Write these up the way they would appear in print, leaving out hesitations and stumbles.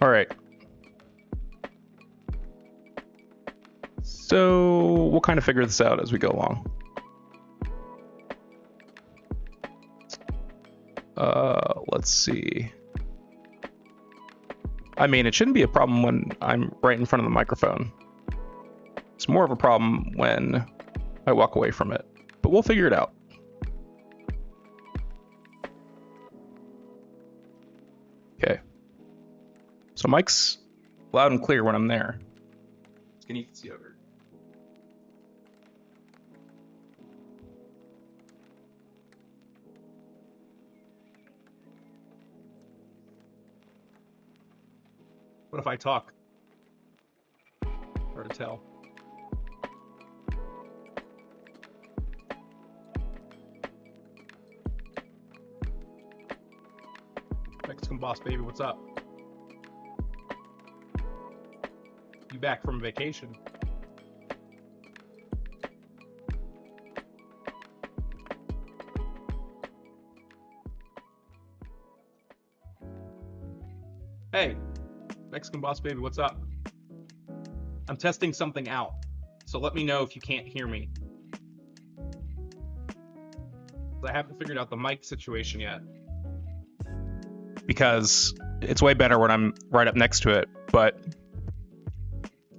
All right. So we'll kind of figure this out as we go along. Let's see. I mean, it shouldn't be a problem when I'm right in front of the microphone. It's more of a problem when I walk away from it, but we'll figure it out. Okay. So mic's loud and clear when I'm there. Can you see over? What if I talk? Hard to tell. Mexican boss baby, what's up? You back from vacation? Hey, Mexican boss baby, what's up? I'm testing something out, so let me know if you can't hear me. I haven't figured out the mic situation yet, because it's way better when I'm right up next to it, but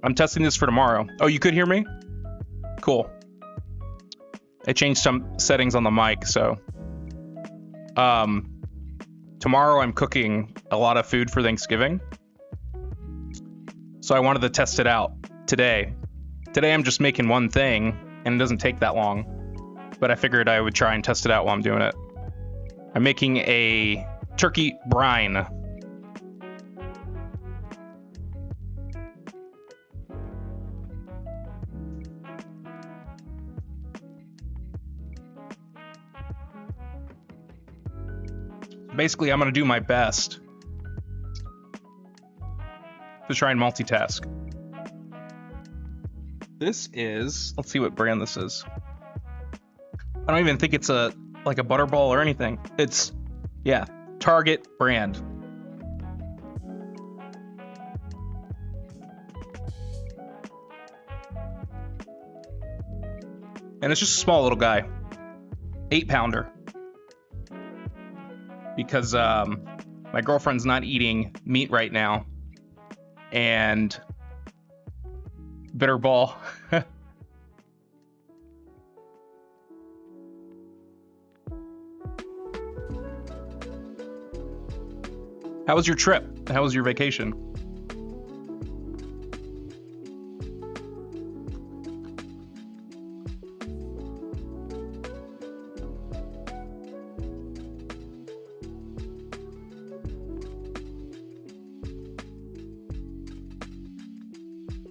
I'm testing this for tomorrow. Oh, you could hear me? Cool. I changed some settings on the mic, so tomorrow I'm cooking a lot of food for Thanksgiving. So I wanted to test it out today. Today I'm just making one thing and it doesn't take that long, but I figured I would try and test it out while I'm doing it. I'm making a turkey brine. Basically, I'm going to do my best to try and multitask. This is, let's see what brand this is. I don't even think it's like a butterball or anything. It's, yeah, Target brand. And it's just a small little guy. 8-pounder. Because my girlfriend's not eating meat right now, and Bitterball. How was your trip? How was your vacation?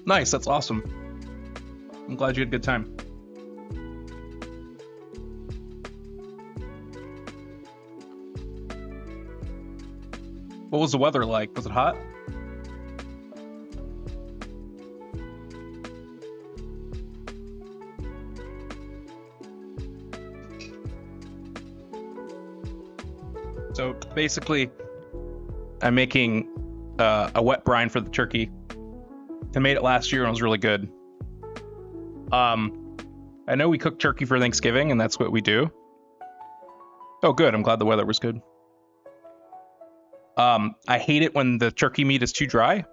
Nice, that's awesome. I'm glad you had a good time. What was the weather like? Was it hot? So basically, I'm making a wet brine for the turkey. I made it last year and it was really good. I know we cook turkey for Thanksgiving and that's what we do. Oh, good. I'm glad the weather was good. I hate it when the turkey meat is too dry.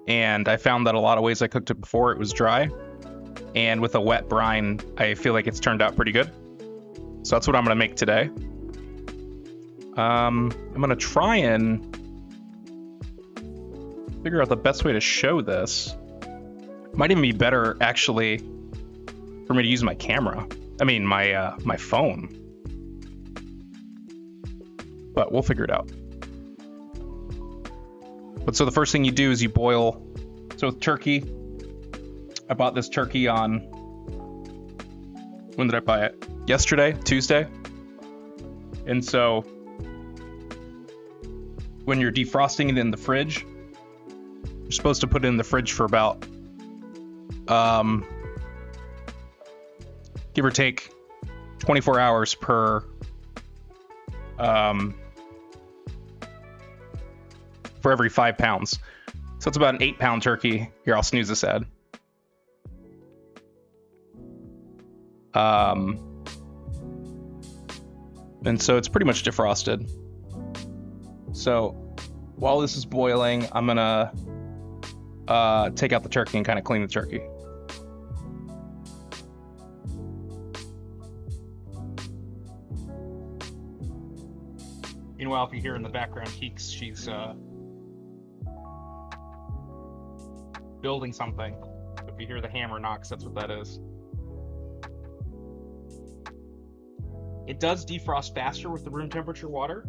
And I found that a lot of ways I cooked it before it was dry. And with a wet brine, I feel like it's turned out pretty good. So that's what I'm going to make today. I'm going to try and figure out the best way to show this. Might even be better, actually, for me to use my camera. I mean, my phone. But we'll figure it out. But so the first thing you do is you boil. So with turkey, I bought this turkey on, when did I buy it? Yesterday, Tuesday. And so when you're defrosting it in the fridge, you're supposed to put it in the fridge for about, give or take 24 hours per for every 5 pounds. So it's about an 8-pound turkey. Here, I'll snooze this ad. And so it's pretty much defrosted. So while this is boiling, I'm gonna take out the turkey and kind of clean the turkey. Meanwhile, if you hear in the background, she's building something. If you hear the hammer knocks, that's what that is. It does defrost faster with the room temperature water,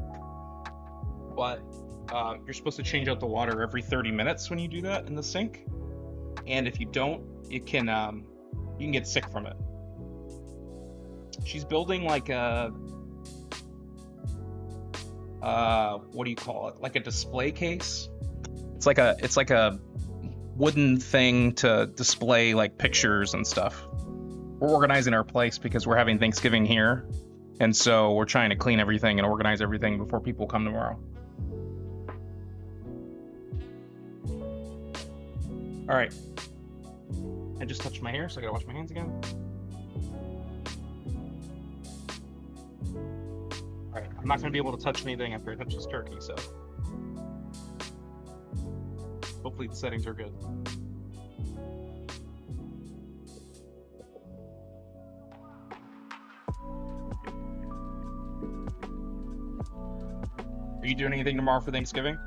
but you're supposed to change out the water every 30 minutes when you do that in the sink. And if you don't, it can you can get sick from it. She's building like a what do you call it? Like a display case. It's like a wooden thing to display like pictures and stuff. We're organizing our place because we're having Thanksgiving here, and so we're trying to clean everything and organize everything before people come tomorrow. All right. I just touched my hair, so I gotta wash my hands again. All right, I'm not gonna be able to touch anything after I touch this turkey, so hopefully the settings are good. Are you doing anything tomorrow for Thanksgiving?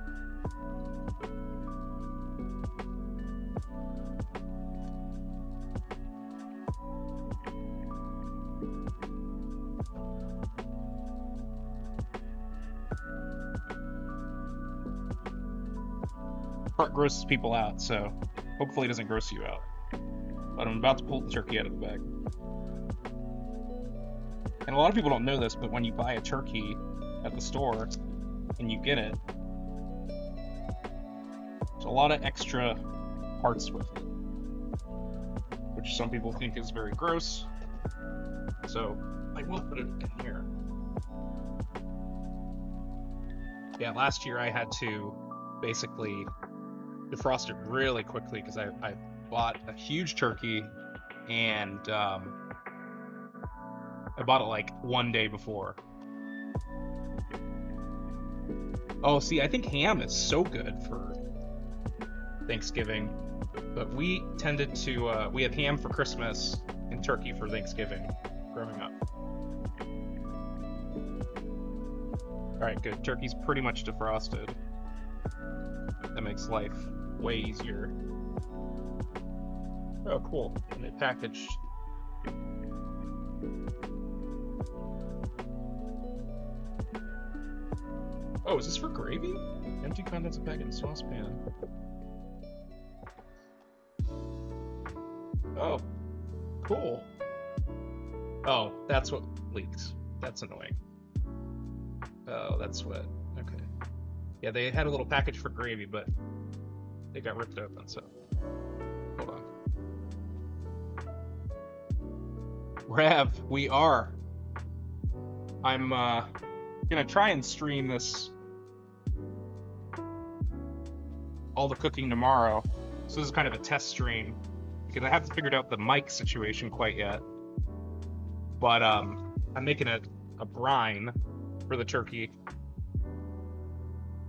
Part grosses people out, so hopefully it doesn't gross you out. But I'm about to pull the turkey out of the bag. And a lot of people don't know this, but when you buy a turkey at the store and you get it, there's a lot of extra parts with it, which some people think is very gross. So I will put it in here. Yeah, last year I had to basically defrost it really quickly because I bought a huge turkey and I bought it like one day before. Oh, see, I think ham is so good for Thanksgiving, but we tended to we had ham for Christmas and turkey for Thanksgiving growing up. All right, good. Turkey's pretty much defrosted. That makes life way easier. Oh, cool. And it packaged. Oh, is this for gravy? Empty contents of bag in saucepan. Oh, cool. Oh, that's what leaks. That's annoying. Oh, that's what. Okay. Yeah, they had a little package for gravy, but they got ripped open, so. Hold on. Rav, we are. I'm gonna try and stream this all the cooking tomorrow. So this is kind of a test stream because I haven't figured out the mic situation quite yet. But I'm making a brine for the turkey.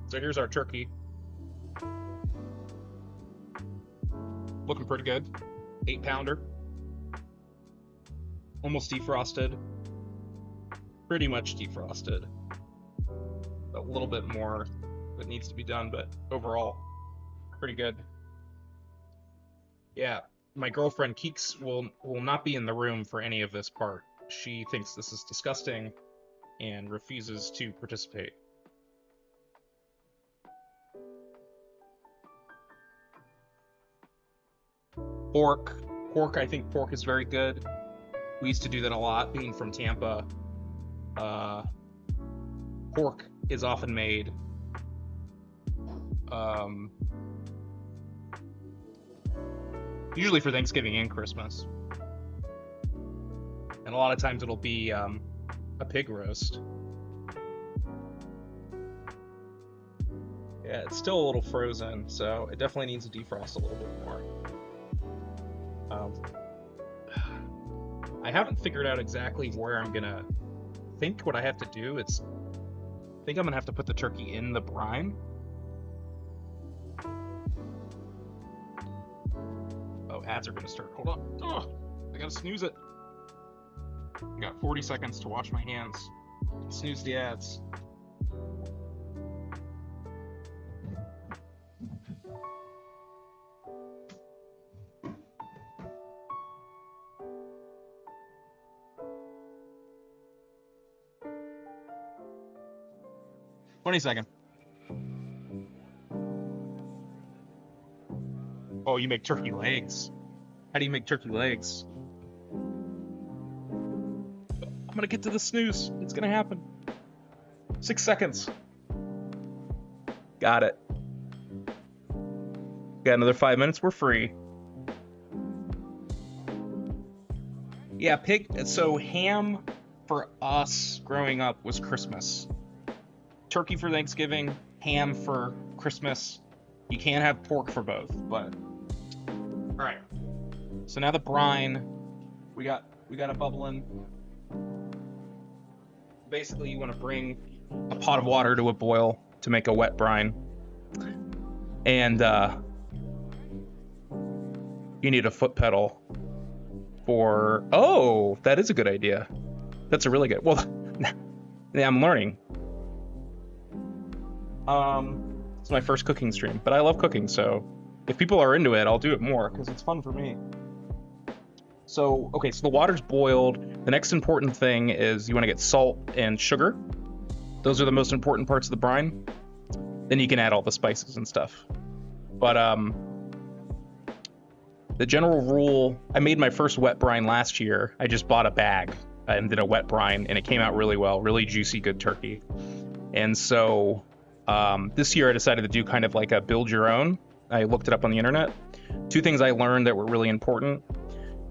So here's our turkey. Looking pretty good. 8-pounder. Almost defrosted. Pretty much defrosted. A little bit more that needs to be done, but overall, pretty good. Yeah, my girlfriend Keeks will not be in the room for any of this part. She thinks this is disgusting and refuses to participate. Pork, I think pork is very good. We used to do that a lot, being from Tampa. Pork is often made. Usually for Thanksgiving and Christmas. And a lot of times it'll be a pig roast. Yeah, it's still a little frozen, so it definitely needs to defrost a little bit more. I haven't figured out exactly where I'm gonna think what I have to do. I think I'm gonna have to put the turkey in the brine. Oh, ads are gonna start. Hold on. Oh, I gotta snooze it. I got 40 seconds to wash my hands. Snooze the ads. Second. Oh, you make turkey legs. How do you make turkey legs? I'm gonna get to the snooze. It's gonna happen. 6 seconds. Got it. Got another 5 minutes. We're free. Yeah, so ham for us growing up was Christmas. Turkey for Thanksgiving, ham for Christmas. You can't have pork for both, but all right. So now the brine, we got it bubbling. Basically, you want to bring a pot of water to a boil to make a wet brine, and you need a foot pedal for. Oh, that is a good idea. That's a really good. Well, yeah, I'm learning. It's my first cooking stream, but I love cooking, so if people are into it, I'll do it more because it's fun for me. So, okay, so the water's boiled. The next important thing is you want to get salt and sugar. Those are the most important parts of the brine. Then you can add all the spices and stuff. But the general rule, I made my first wet brine last year. I just bought a bag and did a wet brine, and it came out really well, really juicy, good turkey. And so this year I decided to do kind of like a build your own. I looked it up on the internet. 2 things I learned that were really important.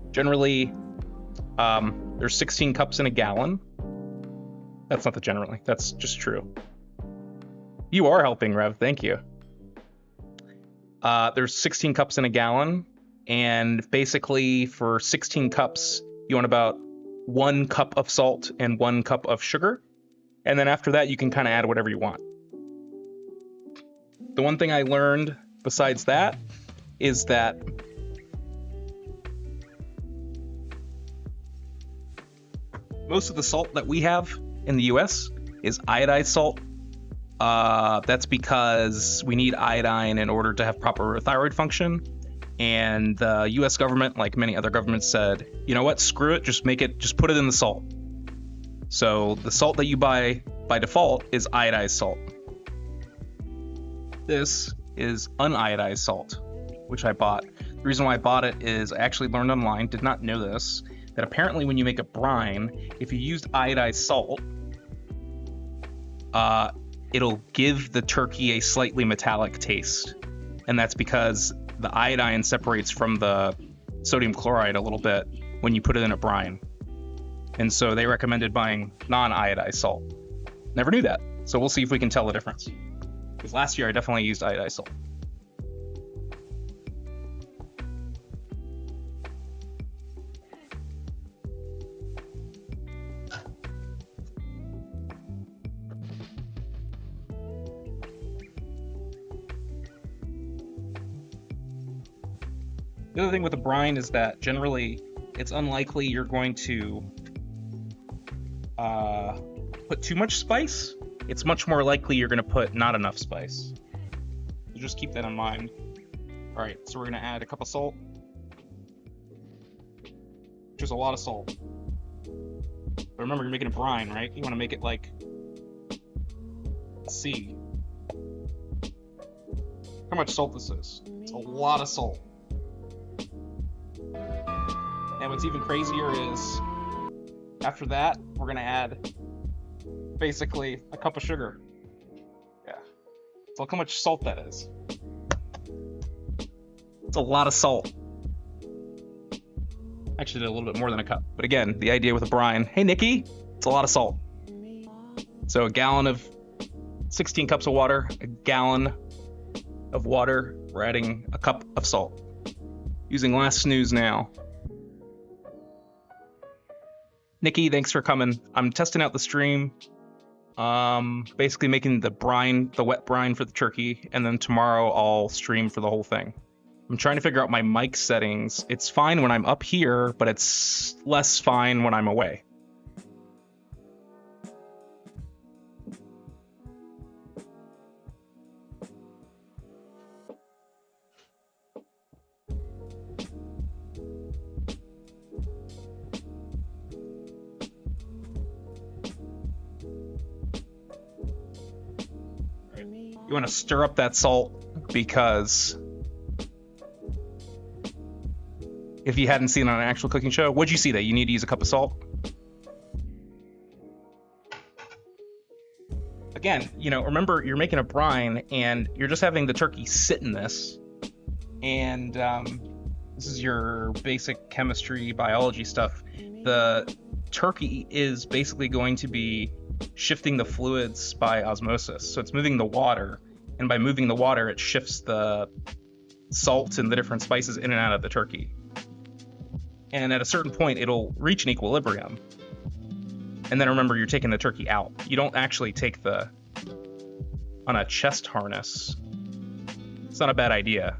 Generally, there's 16 cups in a gallon. That's not the generally, that's just true. You are helping, Rev, thank you. There's 16 cups in a gallon, and basically for 16 cups, you want about 1 cup of salt and 1 cup of sugar. And then after that, you can kind of add whatever you want. The one thing I learned besides that is that most of the salt that we have in the US is iodized salt. That's because we need iodine in order to have proper thyroid function. And the US government, like many other governments, said, you know what, screw it, just put it in the salt. So the salt that you buy by default is iodized salt. This is uniodized salt, which I bought. The reason why I bought it is I actually learned online, did not know this, that apparently when you make a brine, if you used iodized salt, it'll give the turkey a slightly metallic taste. And that's because the iodine separates from the sodium chloride a little bit when you put it in a brine. And so they recommended buying non-iodized salt. Never knew that. So we'll see if we can tell the difference. Because last year I definitely used iodized salt. The other thing with the brine is that generally it's unlikely you're going to put too much spice. It's much more likely you're going to put not enough spice. So just keep that in mind. All right, so we're going to add a cup of salt, which is a lot of salt. But remember, you're making a brine, right? You want to make it like a C. How much salt this is? It's a lot of salt. And what's even crazier is after that, we're going to add basically a cup of sugar. Yeah. So look how much salt that is. It's a lot of salt. Actually did a little bit more than a cup. But again, the idea with a brine, hey Nikki, it's a lot of salt. So a gallon of 16 cups of water, a gallon of water. We're adding a cup of salt. Using last snooze now. Nikki, thanks for coming. I'm testing out the stream. Basically making the brine, the wet brine for the turkey, and then tomorrow I'll stream for the whole thing. I'm trying to figure out my mic settings. It's fine when I'm up here, but it's less fine when I'm away. You want to stir up that salt because if you hadn't seen it on an actual cooking show, what'd you see that you need to use a cup of salt? Again, you know, remember you're making a brine and you're just having the turkey sit in this. And this is your basic chemistry, biology stuff. The turkey is basically going to be shifting the fluids by osmosis. So it's moving the water, and by moving the water, it shifts the salt and the different spices in and out of the turkey. And at a certain point, it'll reach an equilibrium. And then remember, you're taking the turkey out. You don't actually take on a chest harness. It's not a bad idea.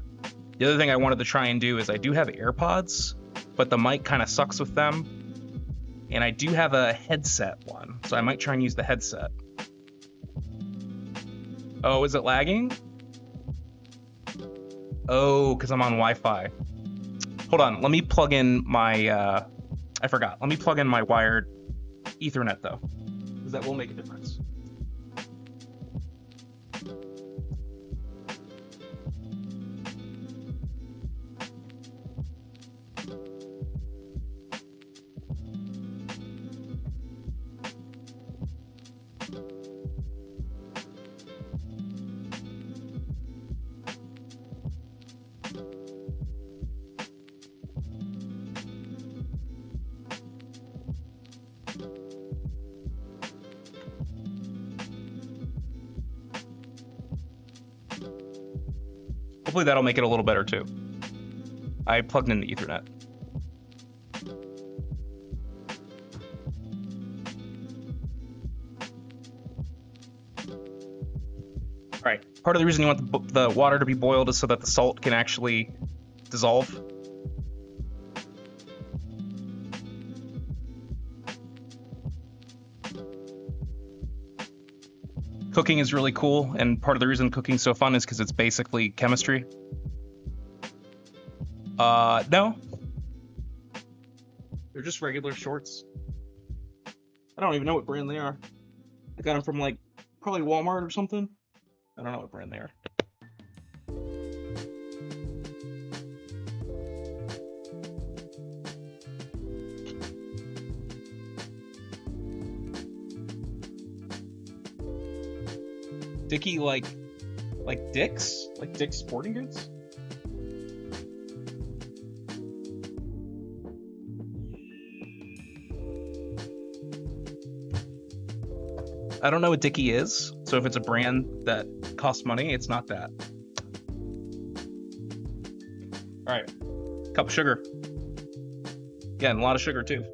The other thing I wanted to try and do is I do have AirPods, but the mic kind of sucks with them. And I do have a headset one, so I might try and use the headset. Oh, is it lagging? Oh, because I'm on Wi-Fi. Hold on, let me plug in my, I forgot. Let me plug in my wired Ethernet, though, because that will make a difference. Hopefully that'll make it a little better too. I plugged in the Ethernet. All right, part of the reason you want the water to be boiled is so that the salt can actually dissolve. Cooking is really cool, and part of the reason cooking's so fun is because it's basically chemistry. No. They're just regular shorts. I don't even know what brand they are. I got them from, like, probably Walmart or something. I don't know what brand they are. Dickie, like Dick's? Like Dick's Sporting Goods? I don't know what Dickie is, so if it's a brand that costs money, it's not that. All right, cup of sugar. Again, a lot of sugar too.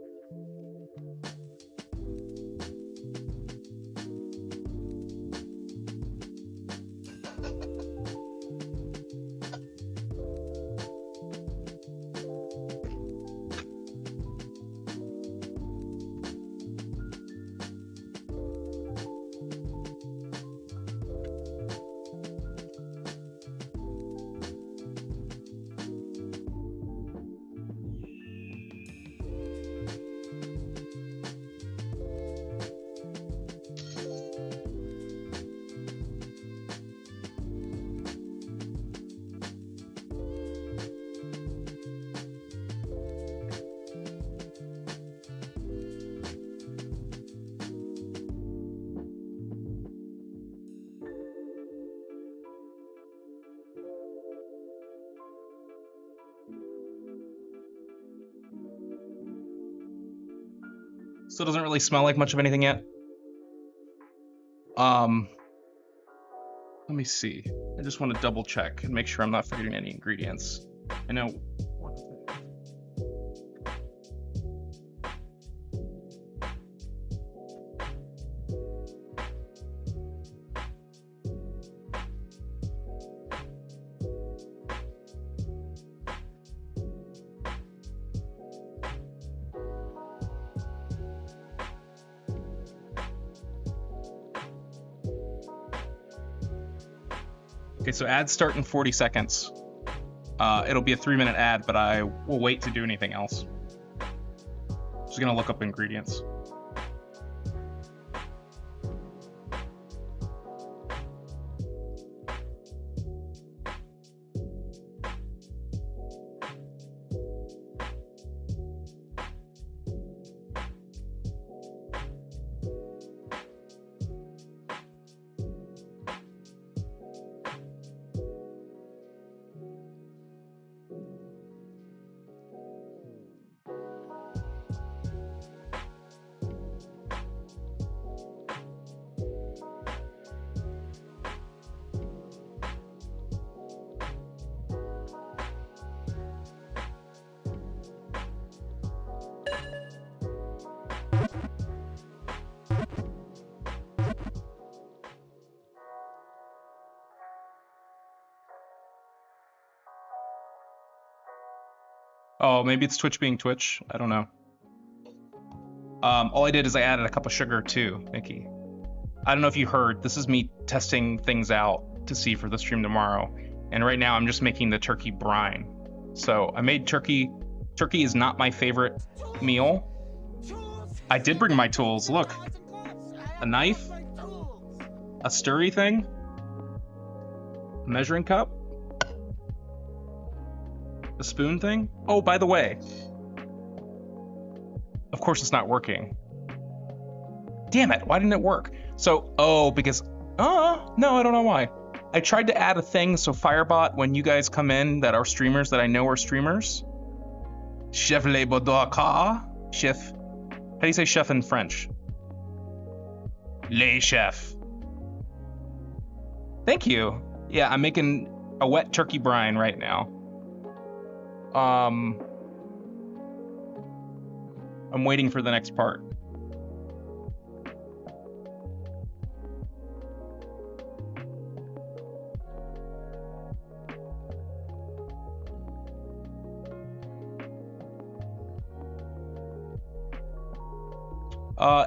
Still doesn't really smell like much of anything yet. Let me see. I just want to double check and make sure I'm not forgetting any ingredients. I know. Okay, so ads start in 40 seconds. It'll be a 3-minute ad, but I will wait to do anything else. Just gonna look up ingredients. Oh, maybe it's Twitch being Twitch. I don't know. All I did is I added a cup of sugar too, Nikki. I don't know if you heard. This is me testing things out to see for the stream tomorrow. And right now I'm just making the turkey brine. So I made turkey. Turkey is not my favorite meal. I did bring my tools. Look, a knife, a stirry thing, a measuring cup, a spoon thing. Oh, by the way, of course it's not working. Damn it, why didn't it work? So, because, no, I don't know why. I tried to add a thing so Firebot, when you guys come in that are streamers that I know are streamers, Chef Le Bodoka, Chef, how do you say chef in French? Le Chef. Thank you. Yeah, I'm making a wet turkey brine right now. I'm waiting for the next part.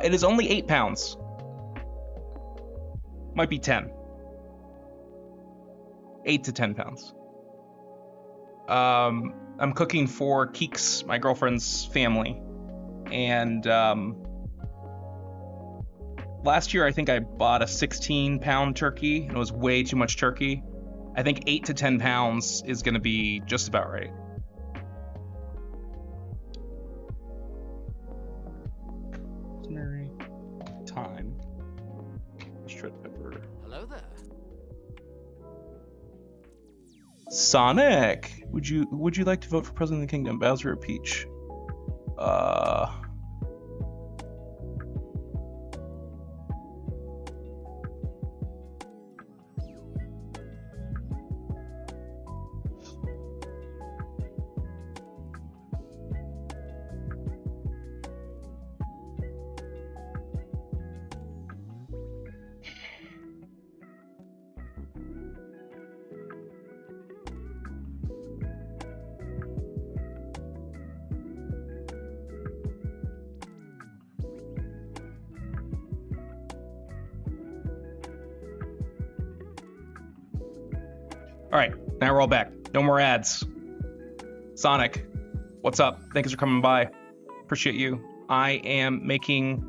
It is only 8 pounds. Might be 10. 8 to 10 pounds. I'm cooking for Keeks, my girlfriend's family. And last year I think I bought a 16-pound turkey, and it was way too much turkey. I think 8 to 10 pounds is gonna be just about right. Time. Shred pepper. Hello there. Sonic, would you like to vote for President of the Kingdom, Bowser or Peach? All right, now we're all back. No more ads. Sonic, what's up? Thanks for coming by. Appreciate you. I am making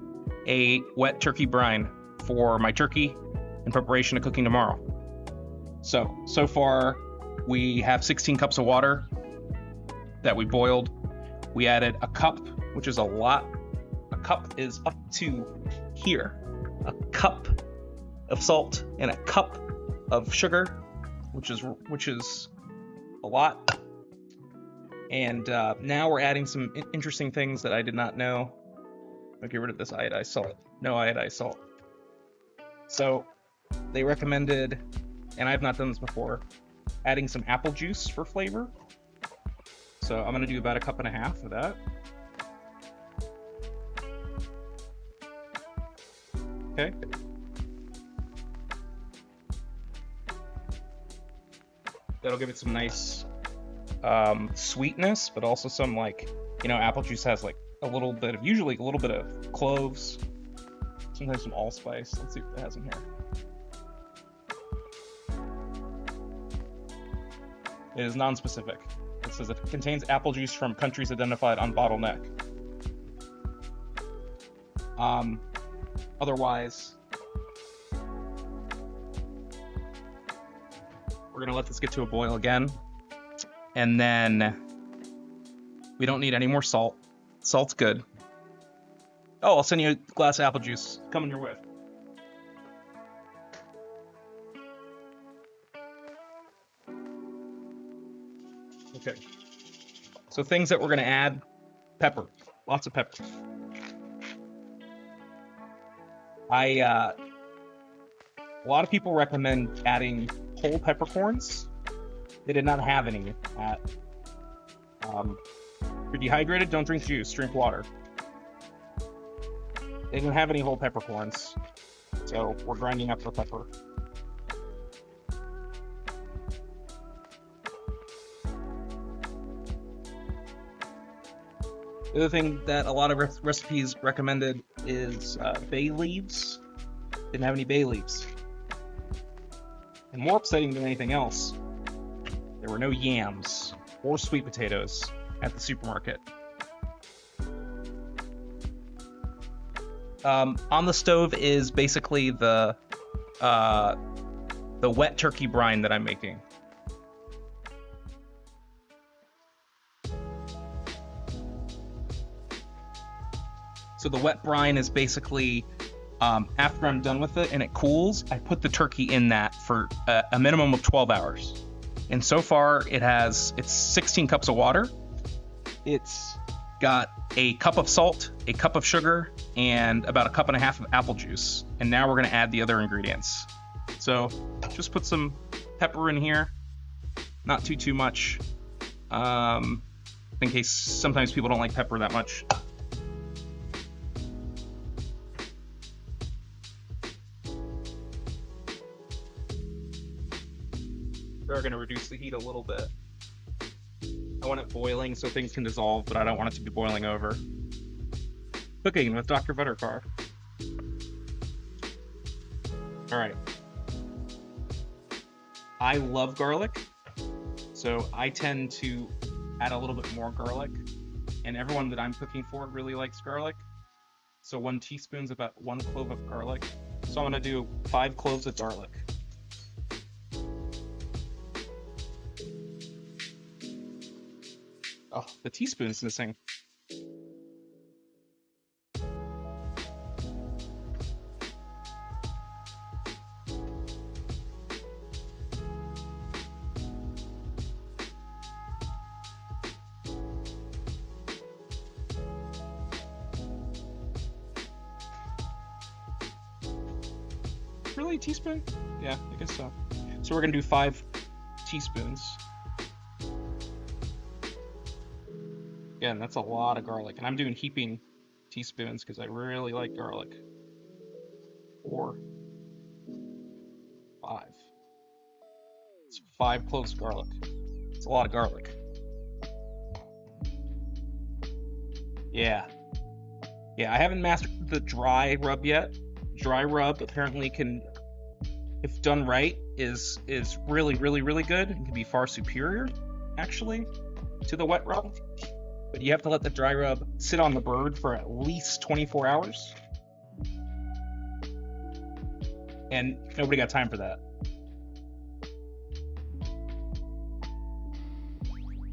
a wet turkey brine for my turkey in preparation of cooking tomorrow. So far we have 16 cups of water that we boiled. We added a cup, which is a lot. A cup is up to here. A cup of salt and a cup of sugar, which is a lot. And now we're adding some interesting things that I did not know. I'll get rid of this iodized salt. No iodized salt. So they recommended and I've not done this before, adding some apple juice for flavor. So I'm gonna do about 1.5 cups of that. Okay. That'll give it some nice sweetness, but also some, like, you know, apple juice has like usually a little bit of cloves, sometimes some allspice. Let's see what it has in here. It is non-specific. It says it contains apple juice from countries identified on bottleneck. Otherwise, we're gonna let this get to a boil again, and then we don't need any more salt. Salt's good. Oh, I'll send you a glass of apple juice coming your way. Okay. So things that we're gonna add: pepper, lots of pepper. A lot of people recommend adding whole peppercorns. They did not have any at. If you're dehydrated, don't drink juice, drink water. They didn't have any whole peppercorns, so we're grinding up the pepper. The other thing that a lot of recipes recommended is bay leaves. Didn't have any bay leaves. And more upsetting than anything else, there were no yams or sweet potatoes at the supermarket. On the stove is basically the wet turkey brine that I'm making. So the wet brine is basically, after I'm done with it and it cools, I put the turkey in that for a minimum of 12 hours. And so far it's 16 cups of water. It's got a cup of salt, a cup of sugar, and about 1.5 cups of apple juice. And now we're gonna add the other ingredients. So just put some pepper in here, not too much, in case sometimes people don't like pepper that much. We're going to reduce the heat a little bit. I want it boiling so things can dissolve, but I don't want it to be boiling over. Cooking with Dr. Buttercar. All right. I love garlic, so I tend to add a little bit more garlic, and everyone that I'm cooking for really likes garlic. So 1 teaspoon is about 1 clove of garlic. So I'm going to do 5 cloves of garlic. Oh, the teaspoon's missing. Really, a teaspoon? Yeah, I guess so. So we're gonna do 5 teaspoons. Again, that's a lot of garlic, and I'm doing heaping teaspoons because I really like garlic. 4, 5. It's 5 cloves of garlic. It's a lot of garlic. Yeah. Yeah, I haven't mastered the dry rub yet. Dry rub apparently can, if done right, is really good and can be far superior, actually, to the wet rub. But you have to let the dry rub sit on the bird for at least 24 hours. And nobody got time for that.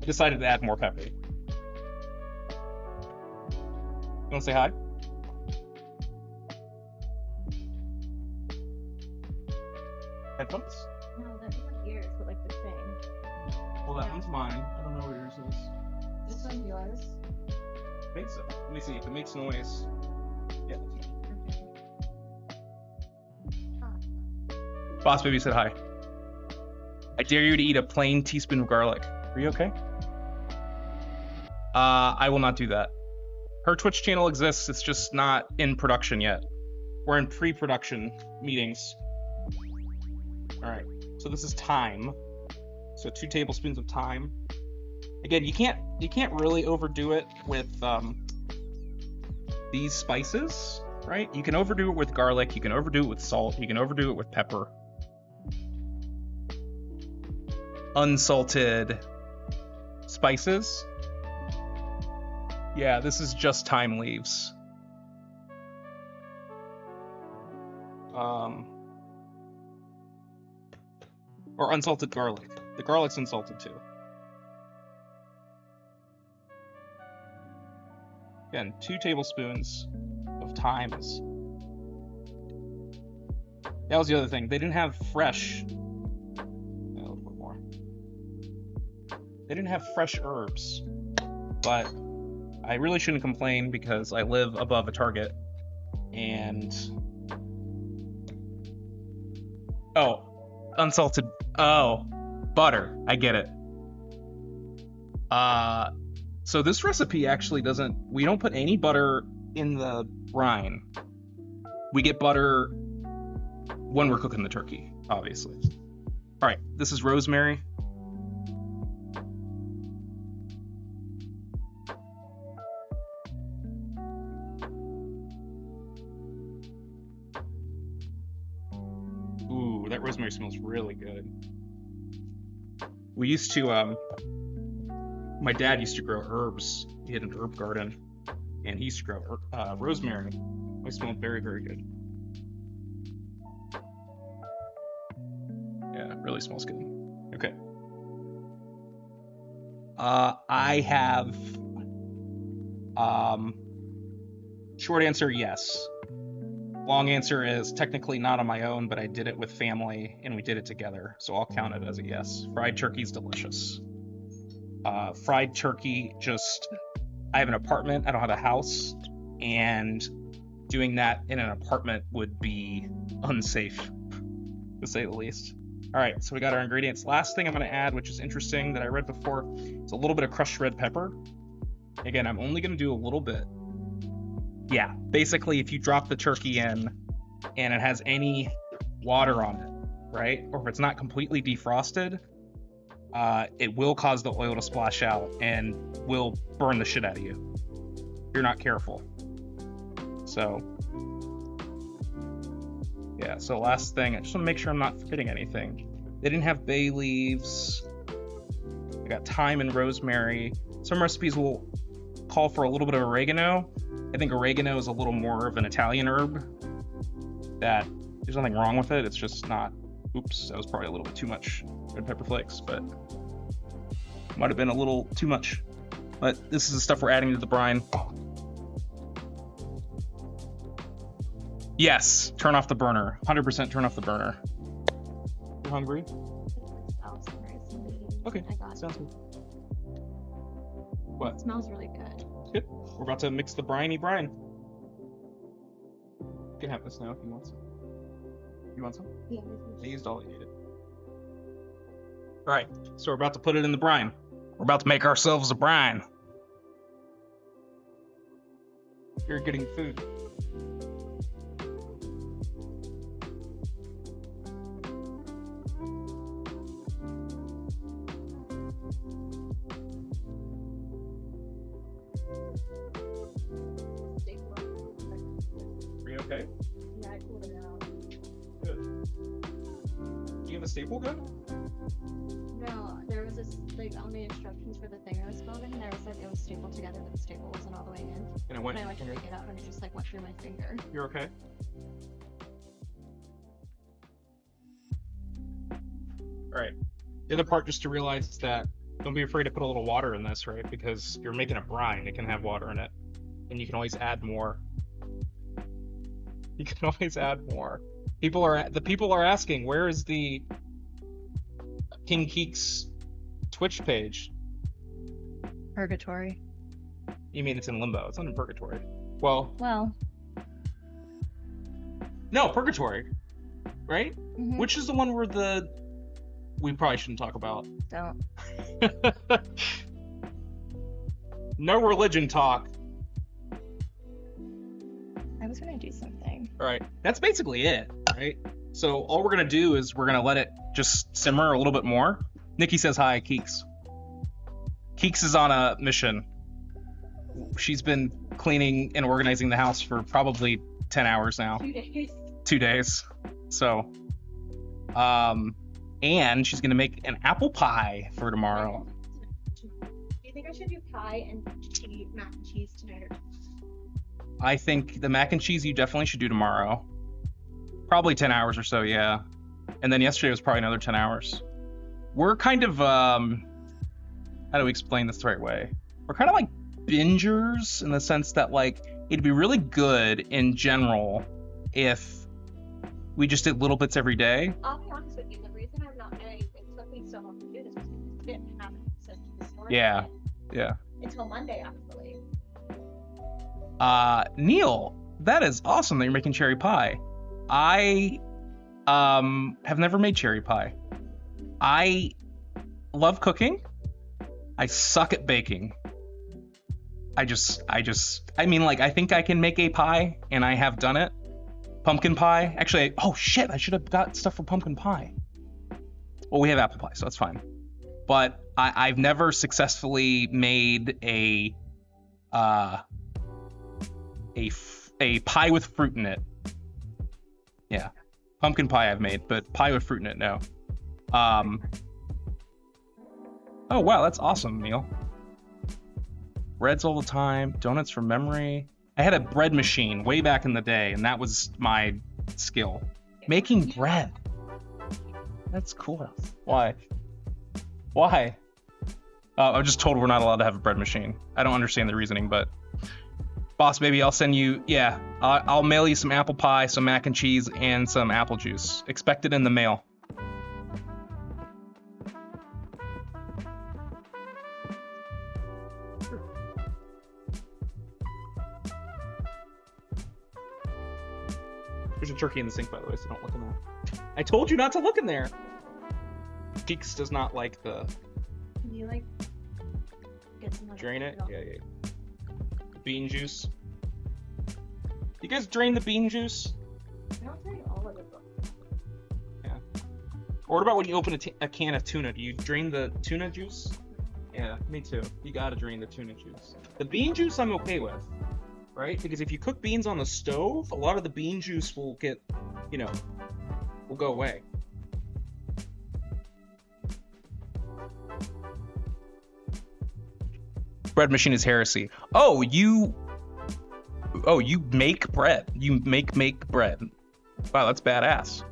I decided to add more pepper. You wanna say hi? Headphones? No, that isn't yours, but like the thing. Well, that one's mine. I don't know what yours is. This one's yours. I think so. Let me see if it makes noise. Yeah. Okay. Boss baby said hi. I dare you to eat a plain teaspoon of garlic. Are you okay? I will not do that. Her Twitch channel exists, it's just not in production yet. We're in pre-production meetings. All right, so this is thyme. So 2 tablespoons of thyme. Again, you can't really overdo it with these spices, right? You can overdo it with garlic, you can overdo it with salt, you can overdo it with pepper. Unsalted spices. Yeah, this is just thyme leaves. Or unsalted garlic. The garlic's unsalted too. Again, 2 tablespoons of thyme is... That was the other thing. They didn't have fresh... A little bit more. They didn't have fresh herbs, but I really shouldn't complain because I live above a Target, and... Oh, unsalted... Oh, butter. I get it. So this recipe actually doesn't... We don't put any butter in the brine. We get butter when we're cooking the turkey, obviously. All right, this is rosemary. Ooh, that rosemary smells really good. We used to, my dad used to grow herbs. He had an herb garden, and he used to grow rosemary. It smelled very, very good. Yeah, it really smells good. Okay. I have, short answer, yes. Long answer is technically not on my own, but I did it with family and we did it together, so I'll count it as a yes. Fried turkey's delicious. Fried turkey, just... I have an apartment, I don't have a house, and doing that in an apartment would be unsafe, to say the least. All right, so we got our ingredients. Last thing I'm going to add, which is interesting that I read before, is a little bit of crushed red pepper. Again, I'm only going to do a little bit. Yeah, basically, if you drop the turkey in and it has any water on it, right, or if it's not completely defrosted, it will cause the oil to splash out and will burn the shit out of you if you're not careful. So, yeah, so last thing, I just want to make sure I'm not forgetting anything. They didn't have bay leaves. I got thyme and rosemary. Some recipes will call for a little bit of oregano. I think oregano is a little more of an Italian herb. That there's nothing wrong with it. It's just not. Oops, that was probably a little bit too much red pepper flakes, but might have been a little too much. But this is the stuff we're adding to the brine. Yes, turn off the burner. 100% turn off the burner. You hungry? Okay, sounds good. What? It smells really good. Good. We're about to mix the briny brine. You can have this now if you want some. You want some? Yeah. I used all I needed. All right, so we're about to put it in the brine. We're about to make ourselves a brine. You're getting food. Are you okay? Yeah, I pulled it out. Good. Do you have a staple gun? No, there was this, like, on the instructions for the thing I was building, there was like, it was stapled together, but the staple wasn't all the way in. And When I went to take it out, and it just, like, went through my finger. You're okay? All right. The other part, just to realize, is that don't be afraid to put a little water in this, right? Because you're making a brine, it can have water in it. And you can always add more. You can always add more. The people are asking, where is the King Keeks Twitch page? Purgatory. You mean it's in limbo? It's not in purgatory. Well, Well, no, purgatory, right? mhm. Which is the one where the we probably shouldn't talk about. Don't. No religion talk. I was gonna do something. All right, that's basically it, right? So all we're gonna do is we're gonna let it just simmer a little bit more. Nikki says hi, Keeks. Keeks is on a mission. She's been cleaning and organizing the house for probably 10 hours now. 2 days. 2 days. So, and she's gonna make an apple pie for tomorrow. Do you think I should do pie and mac and cheese tonight? Or... I think the mac and cheese you definitely should do tomorrow. Probably 10 hours or so, yeah. And then yesterday was probably another 10 hours. We're kind of, how do we explain this the right way? We're kind of like bingers in the sense that, like, it'd be really good in general if we just did little bits every day. I'll be honest with you, the reason I'm not it took me so long to do this was because I didn't have access to the store. Yeah, yeah. Until Monday, actually. Neil, that is awesome that you're making cherry pie. I have never made cherry pie. I love cooking. I suck at baking. I mean, like, I think I can make a pie, and I have done it. Pumpkin pie. Actually, oh shit, I should have got stuff for pumpkin pie. Well, we have apple pie, so that's fine. But I've never successfully made a pie with fruit in it. Yeah, pumpkin pie I've made, but pie with fruit in it, no. Oh wow, that's awesome, Neil. Breads all the time, donuts from memory. I had a bread machine way back in the day, and that was my skill. Making bread. That's cool. Why? Why? I'm just told we're not allowed to have a bread machine. I don't understand the reasoning, but boss baby, I'll send you, yeah, I'll mail you some apple pie, some mac and cheese, and some apple juice. Expect it in the mail. There's a turkey in the sink, by the way, so don't look in there. I told you not to look in there. Geeks does not like the... Can you, like, get some... Drain it? Yeah. Bean juice. You guys drain the bean juice? I don't drain all of it, though. Yeah. Or what about when you open a can of tuna? Do you drain the tuna juice? Yeah, me too. You gotta drain the tuna juice. The bean juice I'm okay with, right? Because if you cook beans on the stove, a lot of the bean juice will get, will go away. Bread machine is heresy. Oh, you make bread. You make bread. Wow, that's badass.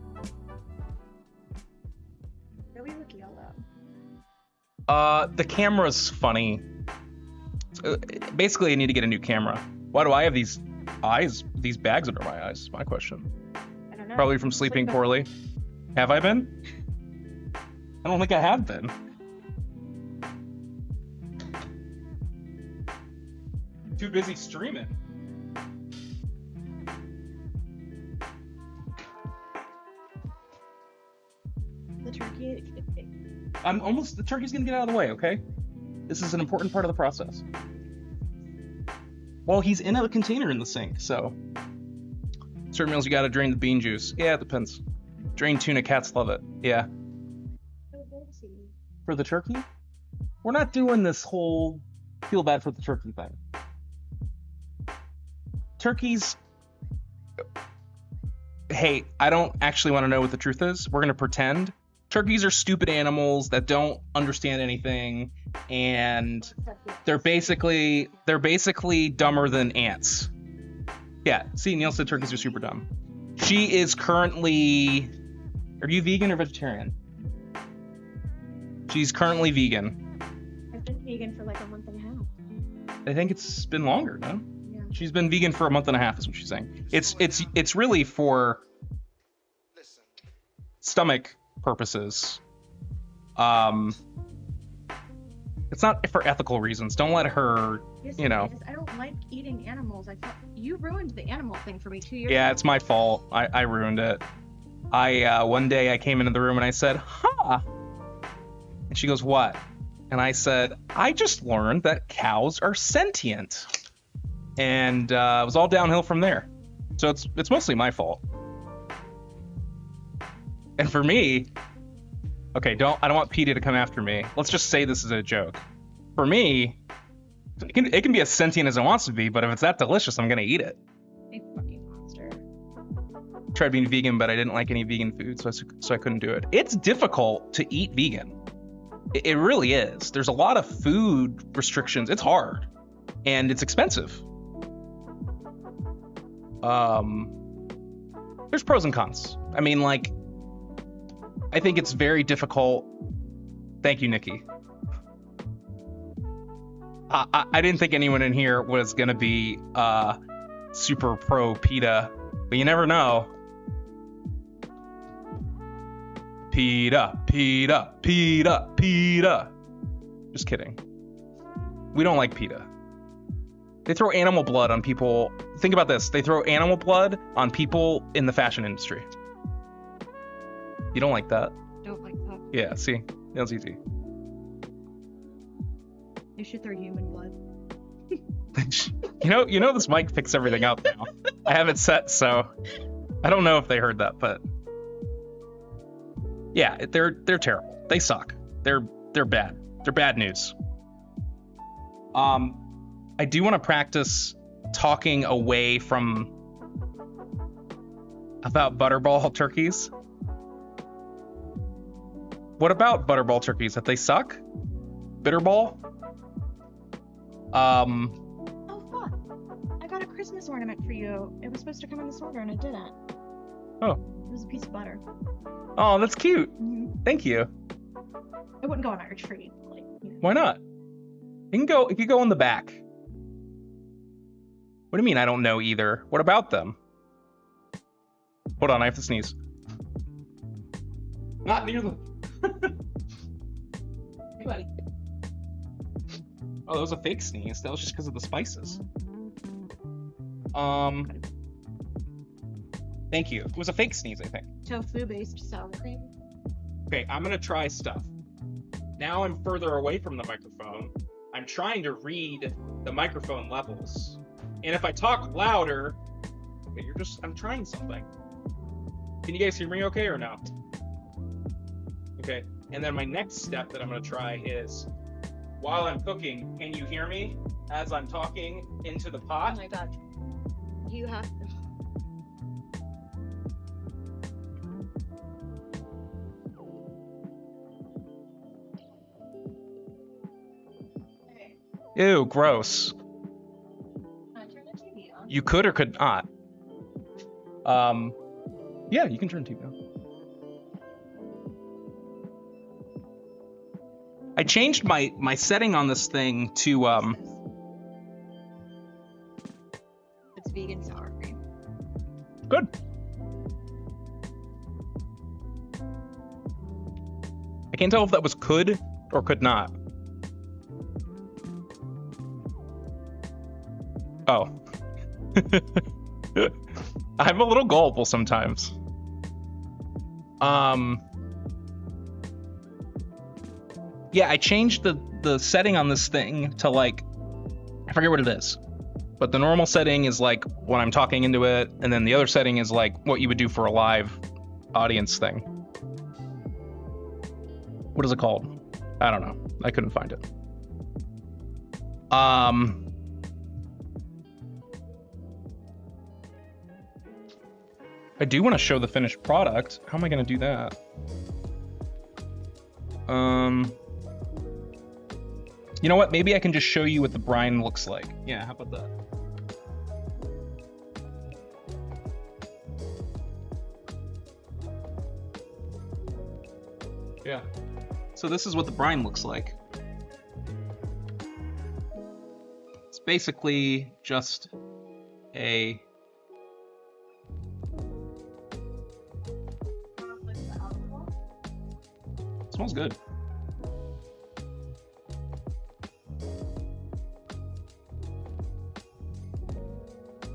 No, we look yellow. The camera's funny. Basically, I need to get a new camera. Why do I have these these bags under my eyes? My question. I don't know. Probably from sleeping poorly. Have I been? I don't think I have been. Too busy streaming. The turkey. The turkey's gonna get out of the way, okay? This is an important part of the process. Well, he's in a container in the sink, so. Certain meals you gotta drain the bean juice. Yeah, it depends. Drained tuna, cats love it. Yeah. For the turkey? We're not doing this whole feel bad for the turkey thing. Turkeys. Hey, I don't actually want to know what the truth is. We're gonna pretend. Turkeys are stupid animals that don't understand anything, and they're basically dumber than ants. Yeah, see, Neil said turkeys are super dumb. She is currently... Are you vegan or vegetarian? She's currently vegan. I've been vegan for like a month and a half. I think it's been longer, no? Yeah. She's been vegan for a month and a half, is what she's saying. It's really for stomach purposes. It's not for ethical reasons. Don't let her, Yes, you know. I don't like eating animals. I thought you ruined the animal thing for me 2 years Yeah, ago. it's my fault. I ruined it. One day I came into the room and I said, And she goes, what? And I said, I just learned that cows are sentient. And it was all downhill from there. So it's mostly my fault. And for me, okay, I don't want PETA to come after me. Let's just say this is a joke. For me, it can be as sentient as it wants to be, but if it's that delicious, I'm gonna eat it. You fucking monster. Tried being vegan, but I didn't like any vegan food, so I couldn't do it. It's difficult to eat vegan. It really is. There's a lot of food restrictions. It's hard, and it's expensive. There's pros and cons. I mean, like, I think it's very difficult. Thank you, Nikki. I didn't think anyone in here was gonna be super pro PETA, but you never know. PETA, PETA, PETA, PETA. Just kidding. We don't like PETA. They throw animal blood on people. Think about this. They throw animal blood on people in the fashion industry. You don't like that? Don't like that. Yeah, see? That was easy. They should throw human blood. You know this mic picks everything up now. I have it set, so I don't know if they heard that, but yeah, they're terrible. They suck. They're bad. They're bad news. I do want to practice talking away from about butterball turkeys. What about butterball turkeys? That they suck? Bitterball? Oh fuck! I got a Christmas ornament for you. It was supposed to come in this order and it didn't. Oh. It was a piece of butter. Oh, that's cute. Mm-hmm. Thank you. It wouldn't go on our tree. Like, you know. Why not? It could go in the back. What do you mean I don't know either? What about them? Hold on, I have to sneeze. Not near the... Hey, buddy. Oh, that was a fake sneeze. That was just because of the spices. Thank you. It was a fake sneeze, I think. Tofu-based sour cream. Okay, I'm gonna try stuff. Now I'm further away from the microphone. I'm trying to read the microphone levels. And if I talk louder, okay, I'm trying something. Can you guys hear me okay or no? Okay, and then my next step that I'm gonna try is, while I'm cooking, can you hear me as I'm talking into the Oh pot? my god. You have to... Hey, Ew, gross. can I turn the TV on? You could or could not. Yeah, you can turn TV on. I changed my setting on this thing to It's vegan sour cream. good. I can't tell if that was could or could not. Oh. I'm a little gullible sometimes. Yeah, I changed the setting on this thing to, like, I forget what it is. But the normal setting is like when I'm talking into it, and then the other setting is like what you would do for a live audience thing. What is it called? I don't know. I couldn't find it. I do want to show the finished product. How am I going to do that? You know what? Maybe I can just show you what the brine looks like. Yeah, how about that? Yeah. So this is what the brine looks like. It's basically just a... It smells good.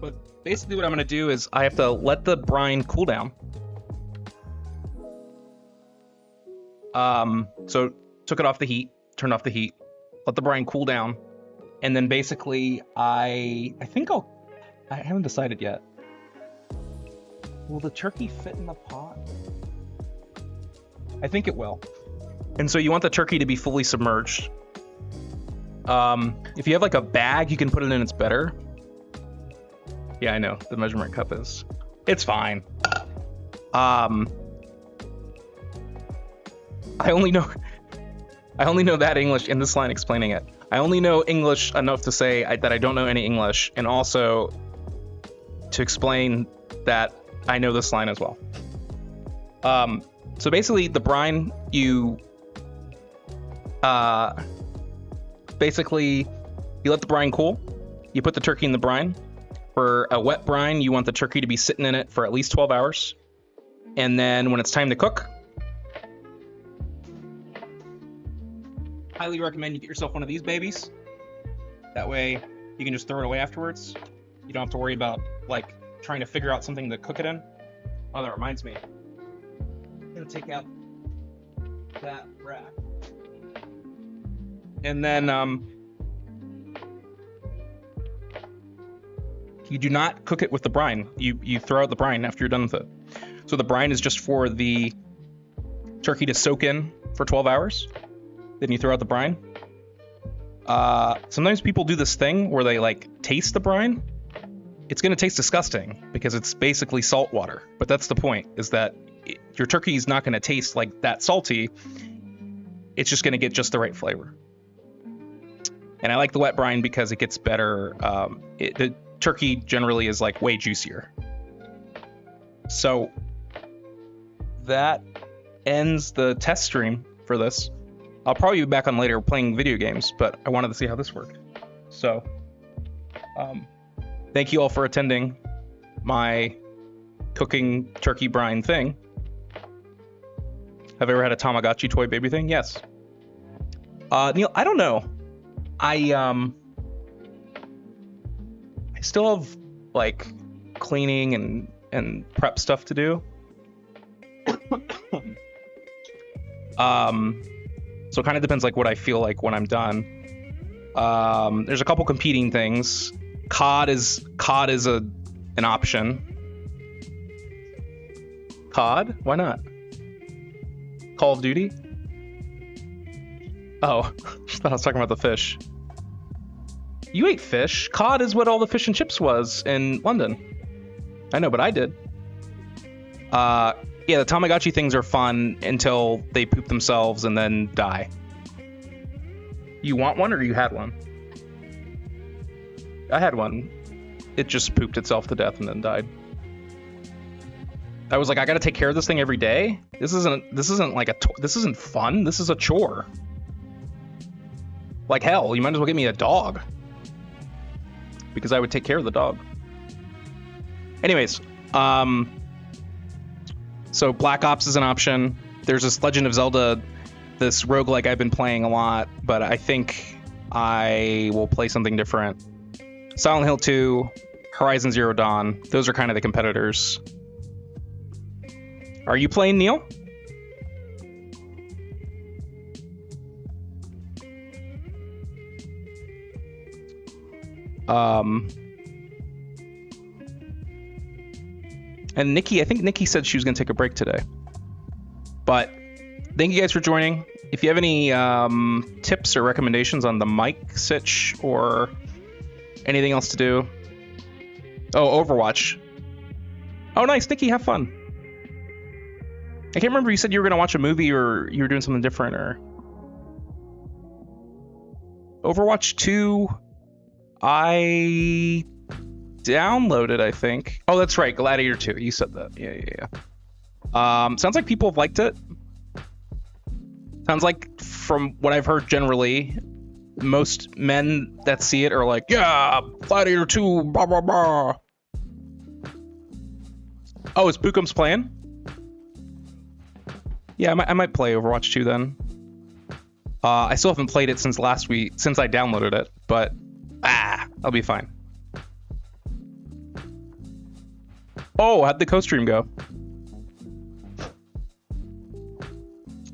But basically what I'm going to do is I have to let the brine cool down. So took it off the heat, turned off the heat, let the brine cool down, and then basically I haven't decided yet. Will the turkey fit in the pot? I think it will. And so you want the turkey to be fully submerged. If you have like a bag, you can put it in, it's better. Yeah, I know, the measurement cup is. It's fine. I only know that English in this line explaining it. I only know English enough to say that I don't know any English, and also to explain that I know this line as well. So basically, the brine, you basically you let the brine cool. You put the turkey in the brine. For a wet brine, you want the turkey to be sitting in it for at least 12 hours. And then when it's time to cook, highly recommend you get yourself one of these babies. That way you can just throw it away afterwards. You don't have to worry about like trying to figure out something to cook it in. Oh, that reminds me. I'm gonna take out that rack. And then you do not cook it with the brine. You throw out the brine after you're done with it. So the brine is just for the turkey to soak in for 12 hours. Then you throw out the brine. Sometimes people do this thing where they like taste the brine. It's gonna taste disgusting because it's basically salt water. But that's the point, is that your turkey is not gonna taste like that salty. It's just gonna get just the right flavor. And I like the wet brine because it gets better. The turkey generally is like way juicier. So that ends the test stream for this. I'll probably be back on later playing video games, but I wanted to see how this worked. So thank you all for attending my cooking turkey brine thing. Have you ever had a Tamagotchi toy baby thing? Yes. Neil, I don't know. I still have like cleaning and prep stuff to do. So it kind of depends like what I feel like when I'm done. There's a couple competing things. COD is an option. COD? Why not? Call of Duty? Oh, I thought I was talking about the fish. You ate fish. COD is what all the fish and chips was in London. I know, but I did. Yeah, the Tamagotchi things are fun until they poop themselves and then die. You want one or you had one? I had one. It just pooped itself to death and then died. I was like, I gotta take care of this thing every day. This isn't like this isn't fun. This is a chore. Like hell, you might as well get me a dog. Because I would take care of the dog. Anyways, so Black Ops is an option. There's this Legend of Zelda, this roguelike I've been playing a lot, but I think I will play something different. Silent Hill 2, Horizon Zero Dawn, those are kind of the competitors. Are you playing, Neil? And Nikki, I think Nikki said she was going to take a break today. But thank you guys for joining. If you have any tips or recommendations on the mic sitch or anything else to do. Oh, Overwatch. Oh, nice. Nikki, have fun. I can't remember, you said you were going to watch a movie or you were doing something different, or... Overwatch 2, I downloaded, I think. Oh, that's right, Gladiator 2. You said that. Yeah. Sounds like people have liked it. Sounds like, from what I've heard generally, most men that see it are like, yeah, Gladiator 2, blah, blah, blah. Oh, is Bookum's playing? Yeah, I might play Overwatch 2 then. I still haven't played it since last week, since I downloaded it, but I'll be fine. Oh, how'd the co-stream go?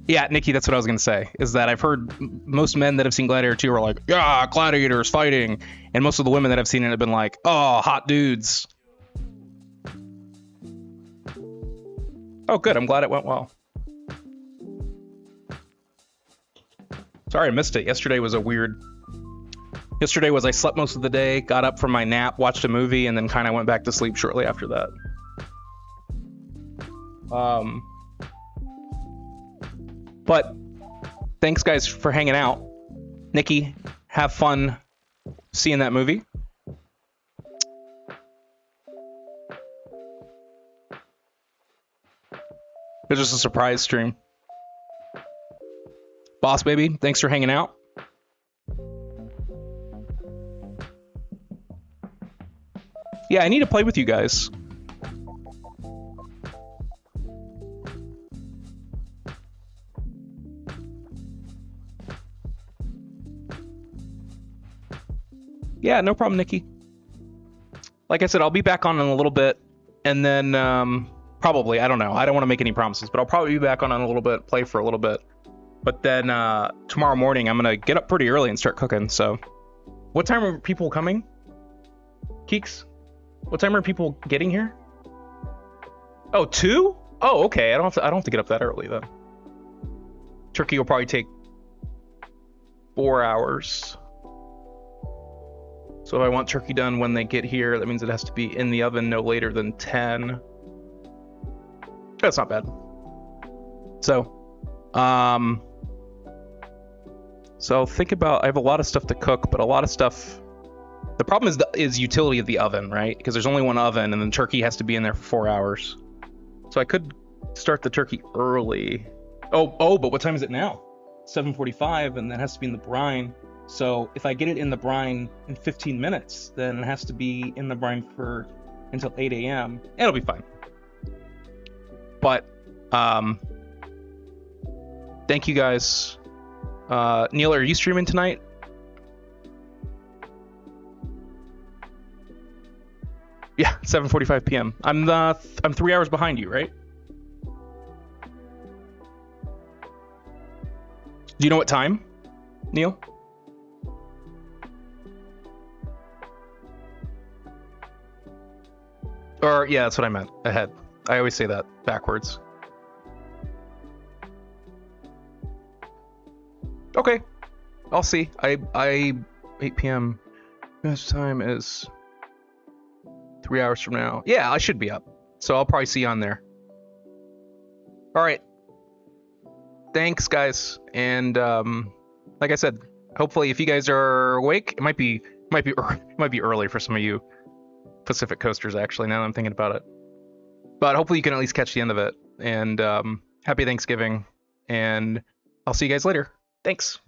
Yeah, Nikki, that's what I was gonna say. Is that I've heard most men that have seen Gladiator 2 are like, yeah, gladiators fighting, and most of the women that have seen it have been like, oh, hot dudes. Oh, good. I'm glad it went well. Sorry, I missed it. Yesterday was I slept most of the day, got up from my nap, watched a movie, and then kind of went back to sleep shortly after that. But thanks, guys, for hanging out. Nikki, have fun seeing that movie. It's just a surprise stream. Boss Baby, thanks for hanging out. Yeah, I need to play with you guys. Yeah, no problem, Nikki. Like I said, I'll be back on in a little bit, and then probably, I don't know. I don't want to make any promises, but I'll probably be back on in a little bit, play for a little bit. But then tomorrow morning, I'm going to get up pretty early and start cooking. So what time are people coming? Keeks? What time are people getting here? Oh, 2? Oh, okay. I don't have to get up that early then. Turkey will probably take 4 hours. So if I want turkey done when they get here, that means it has to be in the oven no later than 10. That's not bad. So think about, I have a lot of stuff to cook, but a lot of stuff, the problem is utility of the oven, right? Because there's only one oven and then turkey has to be in there for 4 hours. So I could start the turkey early. Oh, but what time is it now? 7:45, and that has to be in the brine. So if I get it in the brine in 15 minutes, then it has to be in the brine until 8 a.m. It'll be fine. But thank you guys. Neil, are you streaming tonight? Yeah, 7:45 p.m. I'm 3 hours behind you, right? Do you know what time, Neil? Or yeah, that's what I meant. Ahead. I always say that backwards. Okay, I'll see. I 8 p.m. Best time is 3 hours from now. Yeah, I should be up. So I'll probably see you on there. All right. Thanks, guys. And like I said, hopefully, if you guys are awake, it might be early for some of you Pacific Coasters. Actually, now that I'm thinking about it, but hopefully you can at least catch the end of it. And happy Thanksgiving. And I'll see you guys later. Thanks.